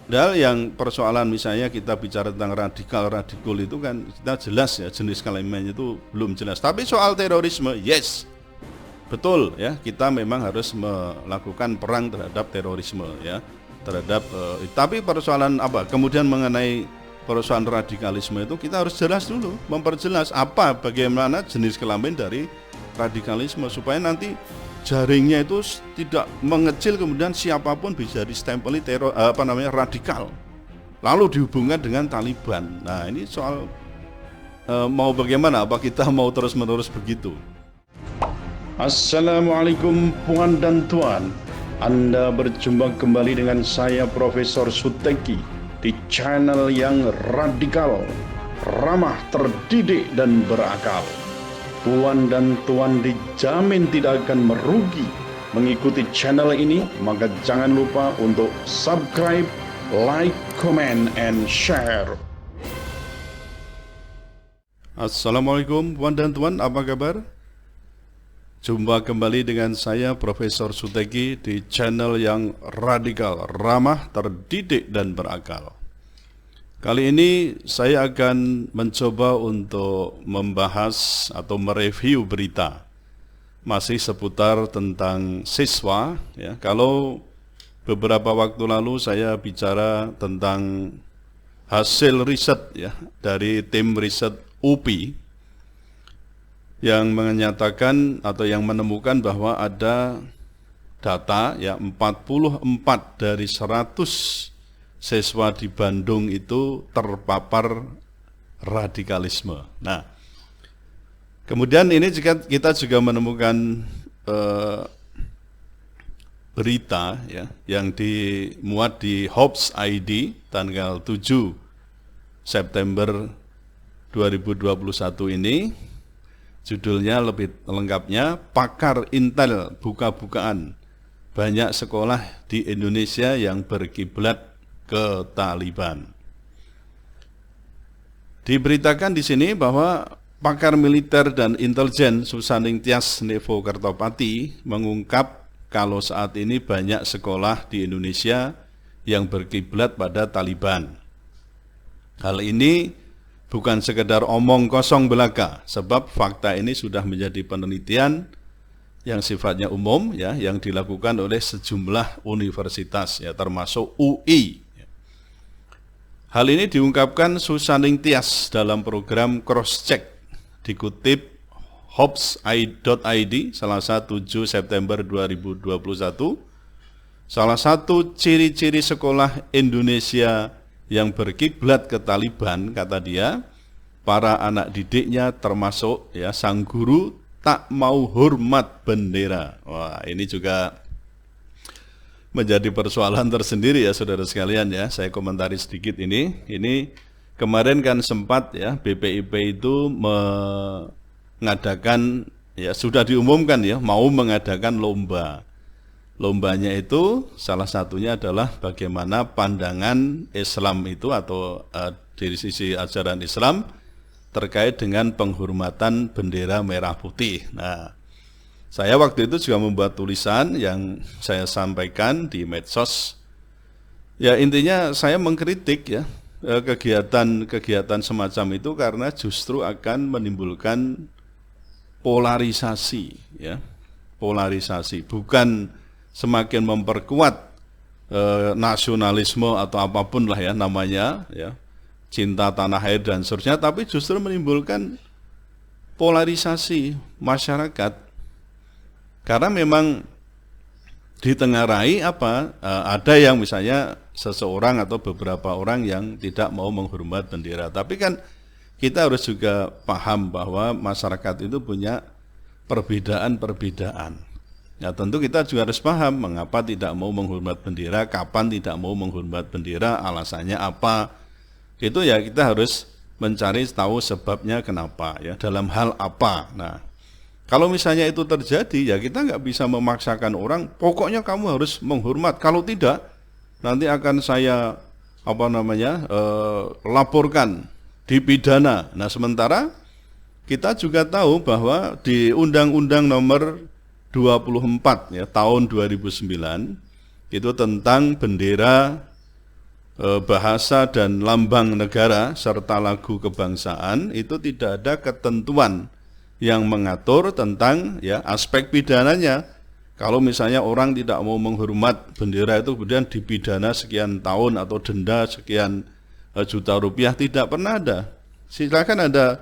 Padahal yang persoalan misalnya kita bicara tentang radikal itu kan kita jelas ya jenis kelaminnya itu belum jelas. Tapi soal terorisme, yes, betul ya, kita memang harus melakukan perang terhadap terorisme ya, terhadap tapi persoalan apa? Kemudian mengenai persoalan radikalisme itu kita harus jelas dulu, memperjelas apa bagaimana jenis kelamin dari radikalisme supaya nanti jaringnya itu tidak mengecil, kemudian siapapun bisa distempeli radikal lalu dihubungkan dengan Taliban. Nah, ini soal mau bagaimana, apa kita mau terus-menerus begitu? Assalamualaikum puan dan tuan. Anda berjumpa kembali dengan saya Profesor Suteki di channel yang radikal, ramah, terdidik, dan berakal. Puan dan tuan dijamin tidak akan merugi mengikuti channel ini, maka jangan lupa untuk subscribe, like, comment, and share. Assalamualaikum puan dan tuan, apa kabar? Jumpa kembali dengan saya Profesor Suteki di channel yang radikal, ramah, terdidik, dan berakal. Kali ini saya akan mencoba untuk membahas atau mereview berita masih seputar tentang siswa ya. Kalau beberapa waktu lalu saya bicara tentang hasil riset ya dari tim riset UPI yang menyatakan atau yang menemukan bahwa ada data ya 44 dari 100 siswa di Bandung itu terpapar radikalisme. Nah, kemudian ini kita juga menemukan berita ya yang dimuat di Hops ID tanggal 7 September 2021 ini. Judulnya lebih lengkapnya, Pakar Intel buka-bukaan banyak sekolah di Indonesia yang berkiblat ke Taliban. Diberitakan di sini bahwa pakar militer dan intelijen Susaning Tias Nevo Kertopati mengungkap kalau saat ini banyak sekolah di Indonesia yang berkiblat pada Taliban. Hal ini bukan sekedar omong kosong belaka, sebab fakta ini sudah menjadi penelitian yang sifatnya umum ya, yang dilakukan oleh sejumlah universitas ya, termasuk UI. Hal ini diungkapkan Susaning Tias dalam program cross-check dikutip hops.id Selasa 7 September 2021. Salah satu ciri-ciri sekolah Indonesia yang berkiblat ke Taliban, kata dia, para anak didiknya termasuk ya sang guru tak mau hormat bendera. Wah, ini juga menjadi persoalan tersendiri ya saudara sekalian ya. Saya komentari sedikit ini. Ini kemarin kan sempat ya BPIP itu mengadakan ya, sudah diumumkan ya mau mengadakan lomba. Lombanya itu salah satunya adalah bagaimana pandangan Islam itu atau dari sisi ajaran Islam terkait dengan penghormatan bendera merah putih. Nah, saya waktu itu juga membuat tulisan yang saya sampaikan di medsos. Ya, intinya saya mengkritik ya kegiatan-kegiatan semacam itu karena justru akan menimbulkan polarisasi ya. Polarisasi bukan semakin memperkuat nasionalisme atau apapun lah ya namanya ya, cinta tanah air dan seterusnya, tapi justru menimbulkan polarisasi masyarakat. Karena memang ditengarai ada yang misalnya seseorang atau beberapa orang yang tidak mau menghormat bendera. Tapi kan kita harus juga paham bahwa masyarakat itu punya perbedaan-perbedaan. Ya, tentu kita juga harus paham mengapa tidak mau menghormat bendera, kapan tidak mau menghormat bendera, alasannya apa. Itu ya kita harus mencari tahu sebabnya kenapa ya, dalam hal apa. Nah, kalau misalnya itu terjadi ya kita nggak bisa memaksakan orang, pokoknya kamu harus menghormat. Kalau tidak, nanti akan saya laporkan, dipidana. Nah, sementara kita juga tahu bahwa di Undang-Undang Nomor 24 ya tahun 2009 itu tentang bendera bahasa dan lambang negara serta lagu kebangsaan itu tidak ada ketentuan yang mengatur tentang ya aspek pidananya. Kalau misalnya orang tidak mau menghormat bendera itu kemudian dipidana sekian tahun atau denda sekian juta rupiah, tidak pernah ada. Silakan Anda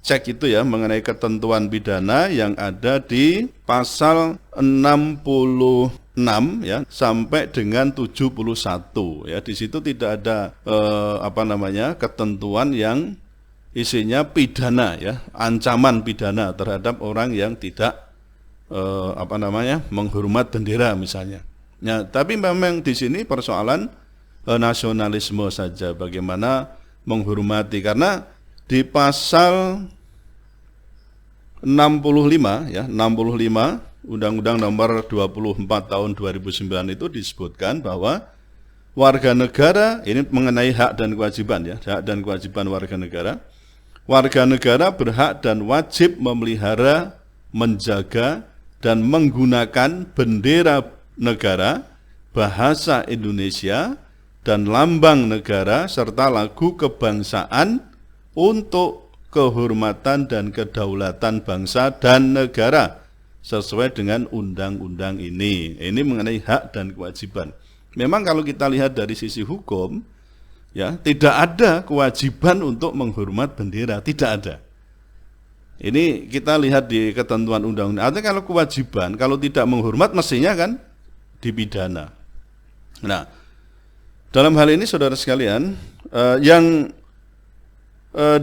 cek itu ya mengenai ketentuan pidana yang ada di pasal 66 ya sampai dengan 71 ya. Di situ tidak ada ketentuan yang isinya pidana ya, ancaman pidana terhadap orang yang tidak menghormat bendera misalnya. Nah, tapi memang di sini persoalan nasionalisme saja, bagaimana menghormati, karena di pasal 65 ya, 65 Undang-Undang Nomor 24 Tahun 2009 itu disebutkan bahwa warga negara, ini mengenai hak dan kewajiban ya, hak dan kewajiban warga negara. Warga negara berhak dan wajib memelihara, menjaga dan menggunakan bendera negara, bahasa Indonesia dan lambang negara serta lagu kebangsaan untuk kehormatan dan kedaulatan bangsa dan negara sesuai dengan undang-undang ini. Ini mengenai hak dan kewajiban. Memang kalau kita lihat dari sisi hukum, ya tidak ada kewajiban untuk menghormat bendera, tidak ada. Ini kita lihat di ketentuan undang-undang. Artinya kalau kewajiban, kalau tidak menghormat mestinya kan dipidana. Nah, dalam hal ini saudara sekalian, yang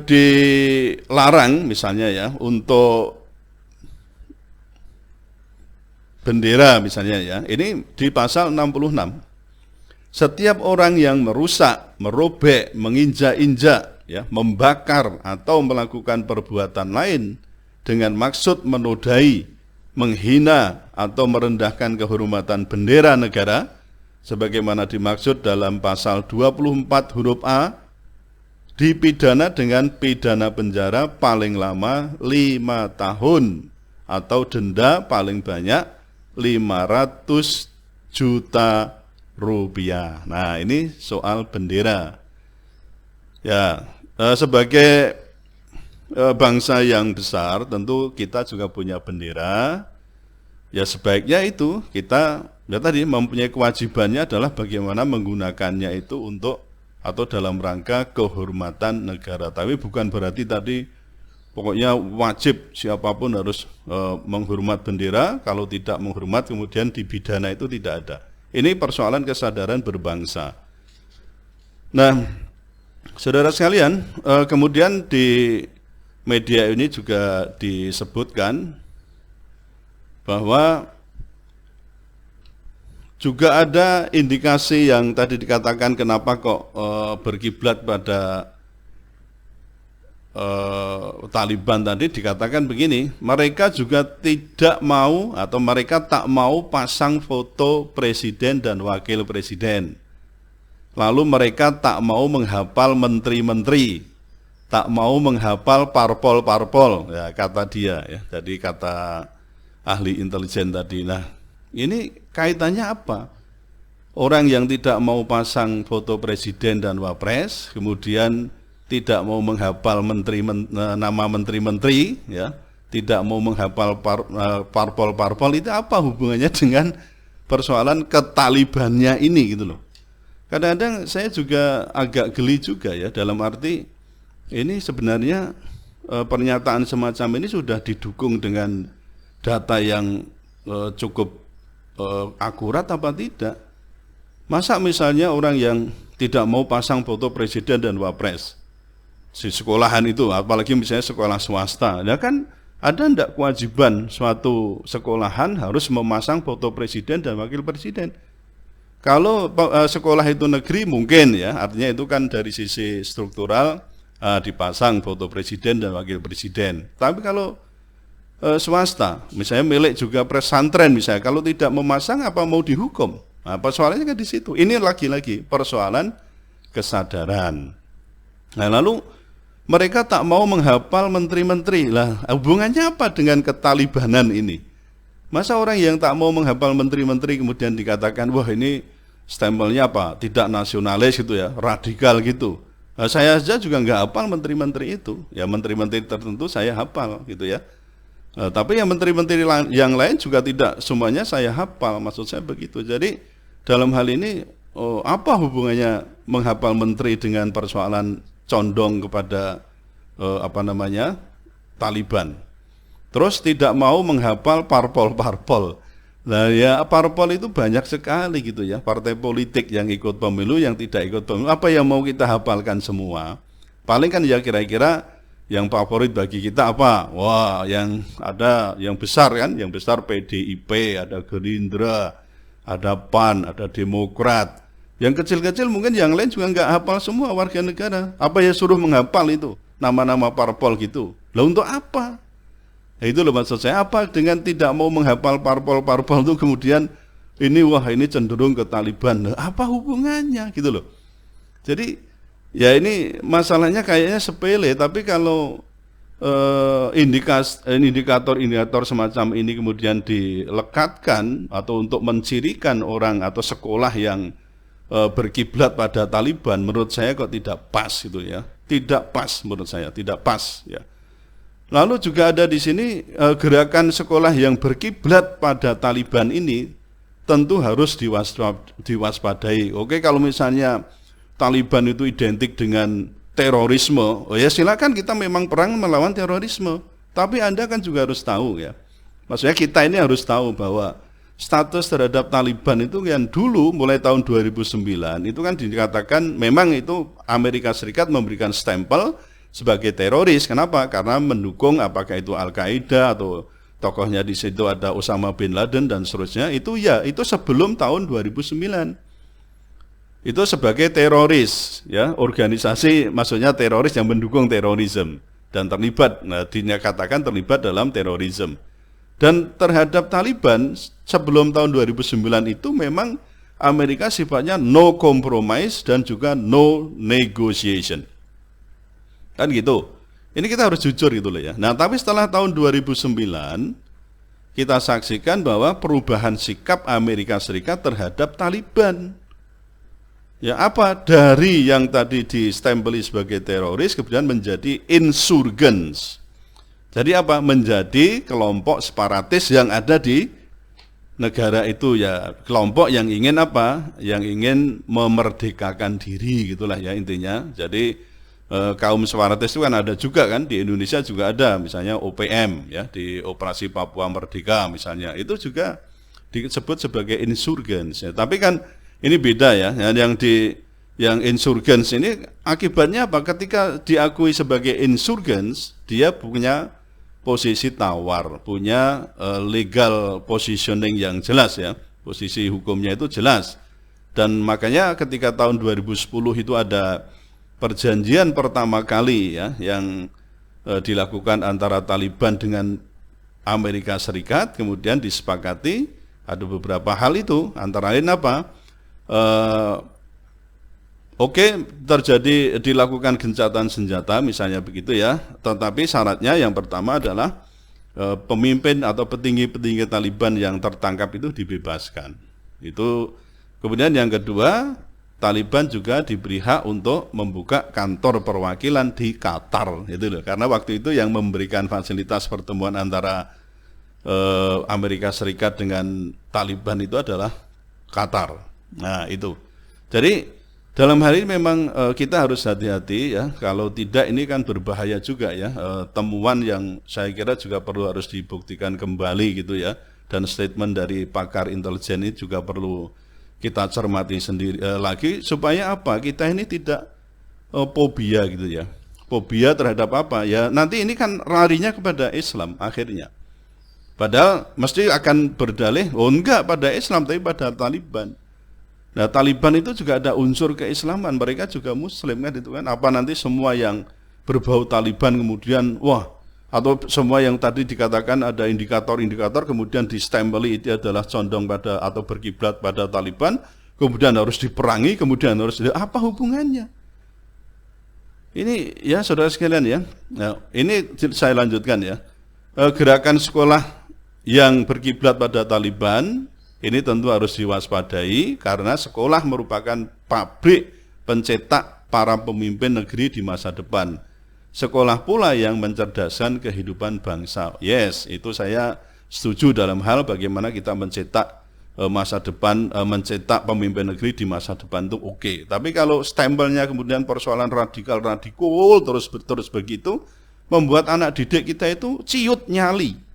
dilarang misalnya ya untuk bendera misalnya ya, ini di pasal 66. Setiap orang yang merusak, merobek, menginjak-injak, ya, membakar atau melakukan perbuatan lain dengan maksud menodai, menghina atau merendahkan kehormatan bendera negara sebagaimana dimaksud dalam pasal 24 huruf A, dipidana dengan pidana penjara paling lama 5 tahun atau denda paling banyak 500 juta rupiah. Nah, ini soal bendera. Ya, sebagai bangsa yang besar tentu kita juga punya bendera. Ya sebaiknya itu kita ya tadi mempunyai kewajibannya adalah bagaimana menggunakannya itu untuk atau dalam rangka kehormatan negara. Tapi bukan berarti tadi pokoknya wajib siapapun harus menghormat bendera. Kalau tidak menghormat kemudian dipidana, itu tidak ada. Ini persoalan kesadaran berbangsa. Nah, saudara sekalian, kemudian di media ini juga disebutkan bahwa juga ada indikasi yang tadi dikatakan kenapa kok berkiblat pada Taliban tadi, dikatakan begini, mereka juga tidak mau atau mereka tak mau pasang foto presiden dan wakil presiden. Lalu mereka tak mau menghafal menteri-menteri, tak mau menghafal parpol-parpol, ya kata dia ya. Jadi kata ahli intelijen tadi. Nah, ini kaitannya apa? Orang yang tidak mau pasang foto presiden dan wapres, kemudian tidak mau menghafal nama menteri-menteri, ya, tidak mau menghafal parpol-parpol, itu apa hubungannya dengan persoalan ketalibannya ini gitu loh. Kadang-kadang saya juga agak geli juga ya, dalam arti ini sebenarnya pernyataan semacam ini sudah didukung dengan data yang cukup akurat apa tidak? Masa misalnya orang yang tidak mau pasang foto presiden dan wapres di sekolahan itu, apalagi misalnya sekolah swasta, ya kan ada enggak kewajiban suatu sekolahan harus memasang foto presiden dan wakil presiden? Kalau sekolah itu negeri mungkin ya, artinya itu kan dari sisi struktural dipasang foto presiden dan wakil presiden. Tapi kalau swasta, misalnya milik juga pesantren misalnya, kalau tidak memasang apa mau dihukum? Nah, persoalannya kan di situ. Ini lagi-lagi persoalan kesadaran. Nah, lalu mereka tak mau menghafal menteri-menteri. Lah, hubungannya apa dengan ketalibanan ini? Masa orang yang tak mau menghafal menteri-menteri kemudian dikatakan, wah ini stempelnya apa? Tidak nasionalis gitu ya, radikal gitu. Nah, saya saja juga nggak hafal menteri-menteri itu. Ya menteri-menteri tertentu saya hafal gitu ya. Tapi yang menteri-menteri yang lain juga tidak semuanya saya hafal. Maksud saya begitu. Jadi dalam hal ini apa hubungannya menghafal menteri dengan persoalan condong kepada Taliban? Terus tidak mau menghafal parpol-parpol. Nah ya parpol itu banyak sekali gitu ya, partai politik yang ikut pemilu, yang tidak ikut pemilu. Apa yang mau kita hafalkan semua? Paling kan ya kira-kira yang favorit bagi kita apa? Wah, yang ada yang besar kan, yang besar PDIP, ada Gerindra, ada PAN, ada Demokrat. Yang kecil-kecil mungkin yang lain juga nggak hafal semua warga negara. Apa ya suruh menghafal itu nama-nama parpol gitu? Lah untuk apa? Nah, itu loh maksud saya, apa dengan tidak mau menghafal parpol-parpol itu kemudian ini cenderung ke Taliban. Nah, apa hubungannya gitu loh. Jadi ya ini masalahnya kayaknya sepele, tapi kalau indikator-indikator semacam ini kemudian dilekatkan atau untuk mencirikan orang atau sekolah yang berkiblat pada Taliban, menurut saya kok tidak pas gitu ya. Tidak pas menurut saya, tidak pas ya. Lalu juga ada di sini gerakan sekolah yang berkiblat pada Taliban ini tentu harus diwaspadai. Oke, kalau misalnya Taliban itu identik dengan terorisme, ya silakan, kita memang perang melawan terorisme. Tapi Anda kan juga harus tahu ya. Maksudnya kita ini harus tahu bahwa status terhadap Taliban itu yang dulu mulai tahun 2009 itu kan dikatakan memang itu Amerika Serikat memberikan stempel sebagai teroris. Kenapa? Karena mendukung apakah itu Al-Qaeda atau tokohnya di situ ada Osama bin Laden dan seterusnya. Itu sebelum tahun 2009. Itu sebagai teroris ya, organisasi maksudnya teroris yang mendukung terorisme dan terlibat, dinyatakan terlibat dalam terorisme. Dan terhadap Taliban sebelum tahun 2009 itu memang Amerika sifatnya no compromise dan juga no negotiation. Kan gitu. Ini kita harus jujur gitu loh ya. Nah, tapi setelah tahun 2009 kita saksikan bahwa perubahan sikap Amerika Serikat terhadap Taliban. Ya apa? Dari yang tadi distempeli sebagai teroris kemudian menjadi insurgents. Jadi apa? Menjadi kelompok separatis yang ada di negara itu ya, kelompok yang ingin apa? Yang ingin memerdekakan diri gitulah ya intinya. Jadi kaum separatis itu kan ada juga kan, di Indonesia juga ada, misalnya OPM ya, di Operasi Papua Merdeka misalnya, itu juga disebut sebagai insurgents ya. Tapi kan ini beda ya, yang insurgents ini akibatnya apa? Ketika diakui sebagai insurgents, dia punya posisi tawar, punya legal positioning yang jelas ya, posisi hukumnya itu jelas. Dan makanya ketika tahun 2010 itu ada perjanjian pertama kali ya yang dilakukan antara Taliban dengan Amerika Serikat, kemudian disepakati ada beberapa hal itu, antara lain apa? Oke, dilakukan gencatan senjata misalnya begitu ya, tetapi syaratnya yang pertama adalah pemimpin atau petinggi-petinggi Taliban yang tertangkap itu dibebaskan. Itu kemudian yang kedua, Taliban juga diberi hak untuk membuka kantor perwakilan di Qatar, itu loh. Karena waktu itu yang memberikan fasilitas pertemuan antara Amerika Serikat dengan Taliban itu adalah Qatar. Nah itu. Jadi dalam hal ini memang kita harus hati-hati ya. Kalau tidak ini kan berbahaya juga ya. Temuan yang saya kira juga harus dibuktikan kembali gitu ya. Dan statement dari pakar intelijen ini juga perlu kita cermati sendiri lagi supaya apa? Kita ini tidak fobia gitu ya. Fobia terhadap apa? Ya nanti ini kan larinya kepada Islam akhirnya. Padahal mesti akan berdalih, oh enggak pada Islam tapi pada Taliban. Nah Taliban itu juga ada unsur keislaman, mereka juga Muslim kan itu kan. Apa nanti semua yang berbau Taliban kemudian wah, atau semua yang tadi dikatakan ada indikator-indikator kemudian distempeli itu adalah condong pada atau berkiblat pada Taliban, kemudian harus diperangi, kemudian harus apa hubungannya? Ini ya saudara sekalian ya. Nah, ini saya lanjutkan ya. Gerakan sekolah yang berkiblat pada Taliban Ini tentu harus diwaspadai karena sekolah merupakan pabrik pencetak para pemimpin negeri di masa depan. Sekolah pula yang mencerdaskan kehidupan bangsa. Yes, itu saya setuju dalam hal bagaimana kita mencetak masa depan, mencetak pemimpin negeri di masa depan itu oke. Tapi kalau stempelnya kemudian persoalan radikal terus begitu, membuat anak didik kita itu ciut nyali.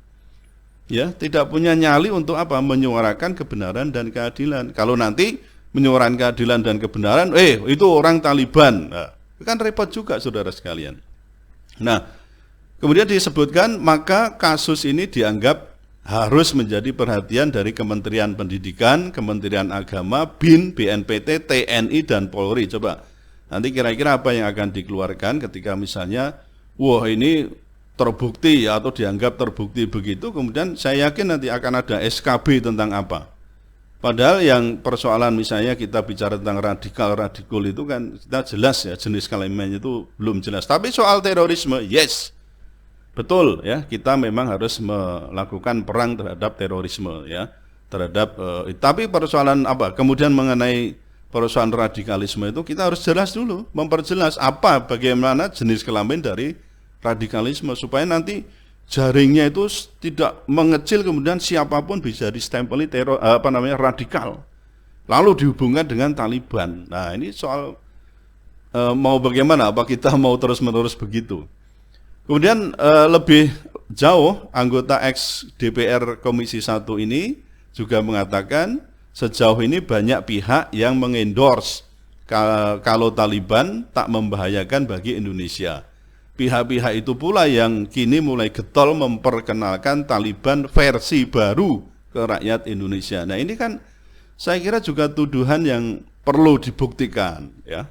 Ya, tidak punya nyali untuk apa? Menyuarakan kebenaran dan keadilan. Kalau nanti menyuarakan keadilan dan kebenaran, itu orang Taliban. Nah, kan repot juga saudara sekalian. Nah, kemudian disebutkan maka kasus ini dianggap harus menjadi perhatian dari Kementerian Pendidikan, Kementerian Agama, BIN, BNPT, TNI, dan Polri. Coba, nanti kira-kira apa yang akan dikeluarkan ketika misalnya, wah ini terbukti atau dianggap terbukti begitu, kemudian saya yakin nanti akan ada SKB tentang apa. Padahal yang persoalan misalnya kita bicara tentang radikal itu kan kita jelas ya jenis kelaminnya itu belum jelas. Tapi soal terorisme, yes, betul ya kita memang harus melakukan perang terhadap terorisme ya terhadap. Tapi persoalan apa? Kemudian mengenai persoalan radikalisme itu kita harus jelas dulu, memperjelas apa bagaimana jenis kelamin dari radikalisme supaya nanti jaringnya itu tidak mengecil kemudian siapapun bisa distempeli radikal lalu dihubungkan dengan Taliban. Nah ini soal mau bagaimana, apa kita mau terus-menerus begitu. Kemudian lebih jauh anggota ex DPR Komisi 1 ini juga mengatakan sejauh ini banyak pihak yang mengendorse kalau Taliban tak membahayakan bagi Indonesia. Pihak-pihak itu pula yang kini mulai getol memperkenalkan Taliban versi baru ke rakyat Indonesia. Nah ini kan saya kira juga tuduhan yang perlu dibuktikan ya.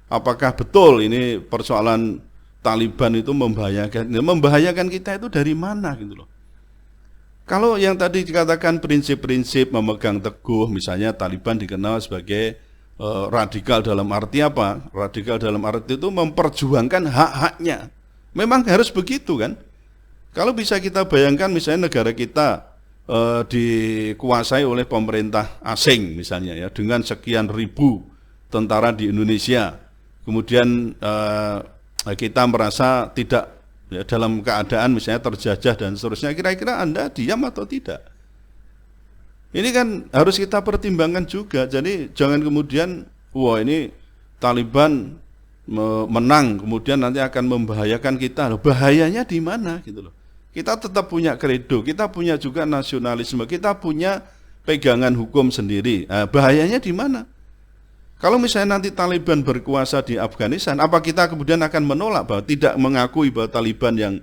Apakah betul ini persoalan Taliban itu membahayakan kita itu dari mana gitu loh. Kalau yang tadi dikatakan prinsip-prinsip memegang teguh, misalnya Taliban dikenal sebagai radikal dalam arti apa? Radikal dalam arti itu memperjuangkan hak-haknya. Memang harus begitu kan? Kalau bisa kita bayangkan misalnya negara kita dikuasai oleh pemerintah asing misalnya ya dengan sekian ribu tentara di Indonesia. Kemudian kita merasa tidak ya, dalam keadaan misalnya terjajah dan seterusnya. Kira-kira Anda diam atau tidak? Ini kan harus kita pertimbangkan juga. Jadi jangan kemudian wah ini Taliban menang kemudian nanti akan membahayakan kita. Loh, bahayanya di mana gitu loh. Kita tetap punya kredo, kita punya juga nasionalisme, kita punya pegangan hukum sendiri. Nah, bahayanya di mana? Kalau misalnya nanti Taliban berkuasa di Afghanistan, apa kita kemudian akan menolak bahwa tidak mengakui bahwa Taliban yang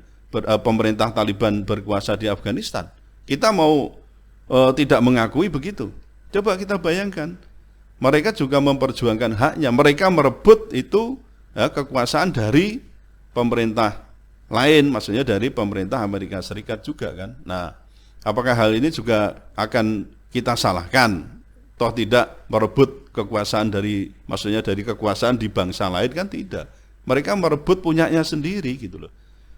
pemerintah Taliban berkuasa di Afghanistan? Kita mau tidak mengakui begitu. Coba kita bayangkan, mereka juga memperjuangkan haknya. Mereka merebut itu ya, kekuasaan dari pemerintah lain, maksudnya dari pemerintah Amerika Serikat juga kan. Nah, apakah hal ini juga akan kita salahkan? Toh tidak merebut kekuasaan dari, maksudnya dari kekuasaan di bangsa lain kan tidak. Mereka merebut punyanya sendiri gitu loh.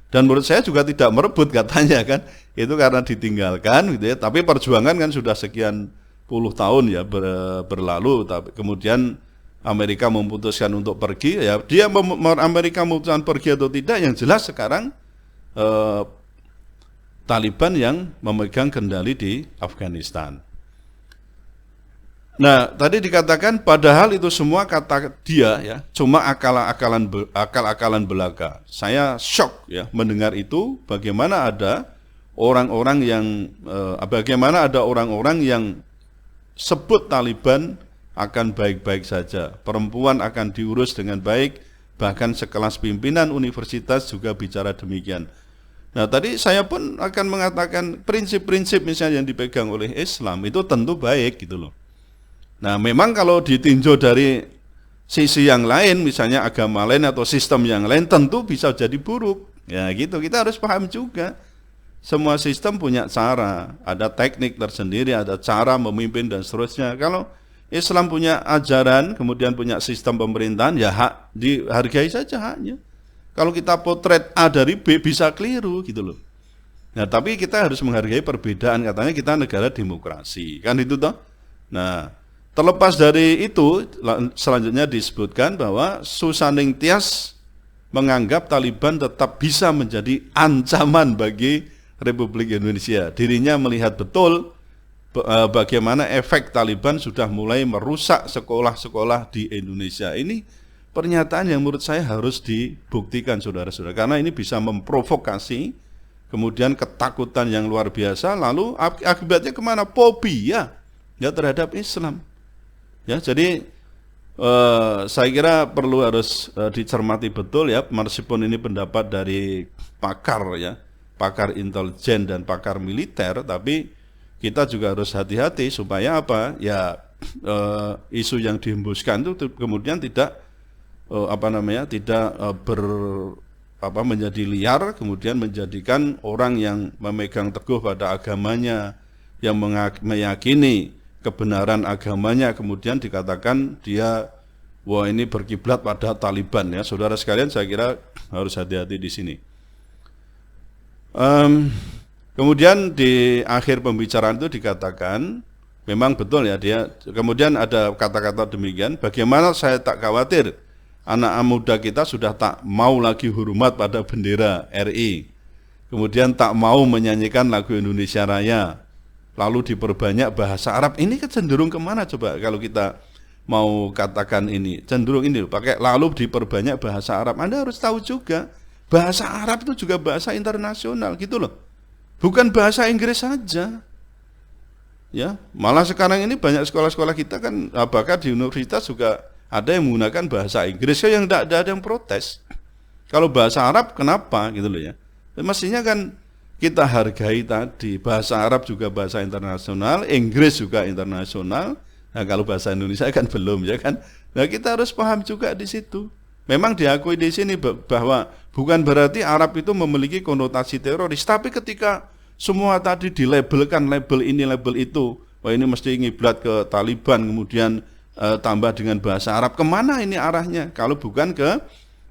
Dan menurut saya juga tidak merebut katanya kan, itu karena ditinggalkan gitu ya. Tapi perjuangan kan sudah sekian puluh tahun ya berlalu. Tapi kemudian Amerika memutuskan untuk pergi, ya dia Amerika memutuskan pergi atau tidak, yang jelas sekarang Taliban yang memegang kendali di Afghanistan. Nah, tadi dikatakan padahal itu semua kata dia ya, cuma akal-akalan belaka. Saya shock ya mendengar itu, bagaimana ada orang-orang yang sebut Taliban akan baik-baik saja. Perempuan akan diurus dengan baik, bahkan sekelas pimpinan universitas juga bicara demikian. Nah, tadi saya pun akan mengatakan prinsip-prinsip misalnya yang dipegang oleh Islam itu tentu baik gitu loh. Nah, memang kalau ditinjau dari sisi yang lain, misalnya agama lain atau sistem yang lain, tentu bisa jadi buruk. Ya gitu, kita harus paham juga. Semua sistem punya cara, ada teknik tersendiri, ada cara memimpin dan seterusnya. Kalau Islam punya ajaran, kemudian punya sistem pemerintahan, ya hak dihargai saja haknya. Kalau kita potret A dari B bisa keliru gitu loh. Nah, tapi kita harus menghargai perbedaan, katanya kita negara demokrasi, kan itu toh? Nah, terlepas dari itu, selanjutnya disebutkan bahwa Susaning Tias menganggap Taliban tetap bisa menjadi ancaman bagi Republik Indonesia. Dirinya melihat betul bagaimana efek Taliban sudah mulai merusak sekolah-sekolah di Indonesia. Ini pernyataan yang menurut saya harus dibuktikan, saudara-saudara, karena ini bisa memprovokasi kemudian ketakutan yang luar biasa, lalu akibatnya kemana? Fobia ya terhadap Islam. Ya, jadi saya kira perlu harus dicermati betul ya, meskipun ini pendapat dari pakar ya, pakar intelijen dan pakar militer, tapi kita juga harus hati-hati supaya apa? Ya isu yang dihembuskan itu kemudian tidak menjadi liar, kemudian menjadikan orang yang memegang teguh pada agamanya, yang meyakini kebenaran agamanya, kemudian dikatakan dia wah ini berkiblat pada Taliban ya. Saudara sekalian, saya kira harus hati-hati di sini. Kemudian di akhir pembicaraan itu dikatakan, memang betul ya dia. Kemudian ada kata-kata demikian, bagaimana saya tak khawatir anak muda kita sudah tak mau lagi hormat pada bendera RI. Kemudian tak mau menyanyikan lagu Indonesia Raya. Lalu diperbanyak bahasa Arab. Ini cenderung kemana coba kalau kita mau katakan ini? Cenderung ini pakai lalu diperbanyak bahasa Arab. Anda harus tahu juga, bahasa Arab itu juga bahasa internasional gitu loh. Bukan bahasa Inggris saja. Ya, malah sekarang ini banyak sekolah-sekolah kita kan, bahkan di universitas juga ada yang menggunakan bahasa Inggris, yang tidak ada yang protes. Kalau bahasa Arab kenapa gitu loh ya. Mestinya kan kita hargai tadi, bahasa Arab juga bahasa internasional, Inggris juga internasional. Nah, kalau bahasa Indonesia kan belum ya kan. Nah, kita harus paham juga di situ. Memang diakui di sini bahwa bukan berarti Arab itu memiliki konotasi teroris, tapi ketika semua tadi dilabelkan, label ini, label itu, wah ini mesti ngiblat ke Taliban, kemudian tambah dengan bahasa Arab, kemana ini arahnya? Kalau bukan ke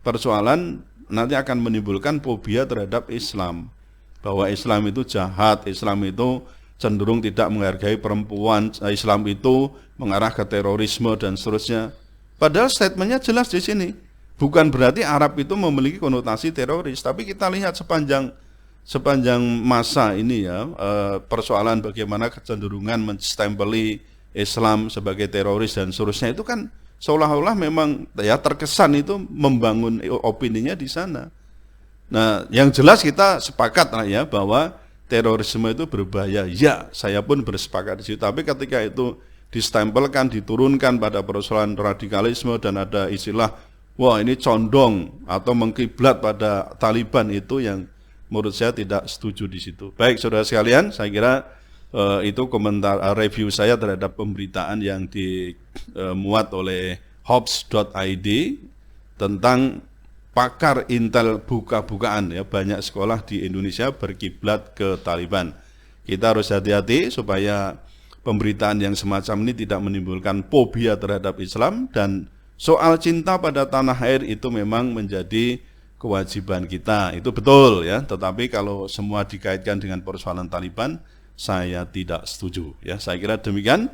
persoalan nanti akan menimbulkan fobia terhadap Islam, bahwa Islam itu jahat, Islam itu cenderung tidak menghargai perempuan, Islam itu mengarah ke terorisme dan seterusnya. Padahal statementnya jelas di sini. Bukan berarti Arab itu memiliki konotasi teroris, tapi kita lihat sepanjang masa ini ya, persoalan bagaimana kecenderungan menstempeli Islam sebagai teroris dan seterusnya itu kan seolah-olah memang ya terkesan itu membangun opininya di sana. Nah, yang jelas kita sepakat lah ya bahwa terorisme itu berbahaya. Ya, saya pun bersepakat di situ. Tapi ketika itu distempelkan, diturunkan pada persoalan radikalisme dan ada istilah wah ini condong atau mengkiblat pada Taliban, itu yang menurut saya tidak setuju di situ. Baik saudara sekalian, saya kira itu komentar review saya terhadap pemberitaan yang dimuat oleh Hobbs.id tentang pakar intel buka-bukaan ya, banyak sekolah di Indonesia berkiblat ke Taliban. Kita harus hati-hati supaya pemberitaan yang semacam ini tidak menimbulkan fobia terhadap Islam, dan soal cinta pada tanah air itu memang menjadi kewajiban kita, itu betul ya. Tetapi kalau semua dikaitkan dengan persoalan Taliban, saya tidak setuju ya. Saya kira demikian.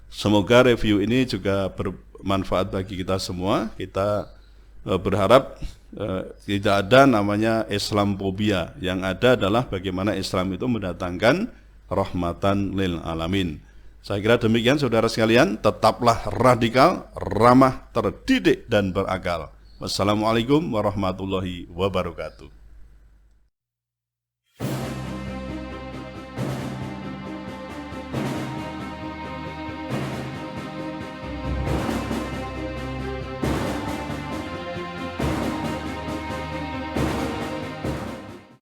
Semoga review ini juga bermanfaat bagi kita semua. Kita berharap tidak ada namanya Islamfobia. Yang ada adalah bagaimana Islam itu mendatangkan rahmatan lil alamin. Saya kira demikian saudara sekalian, tetaplah radikal, ramah, terdidik dan berakal. Wassalamualaikum warahmatullahi wabarakatuh.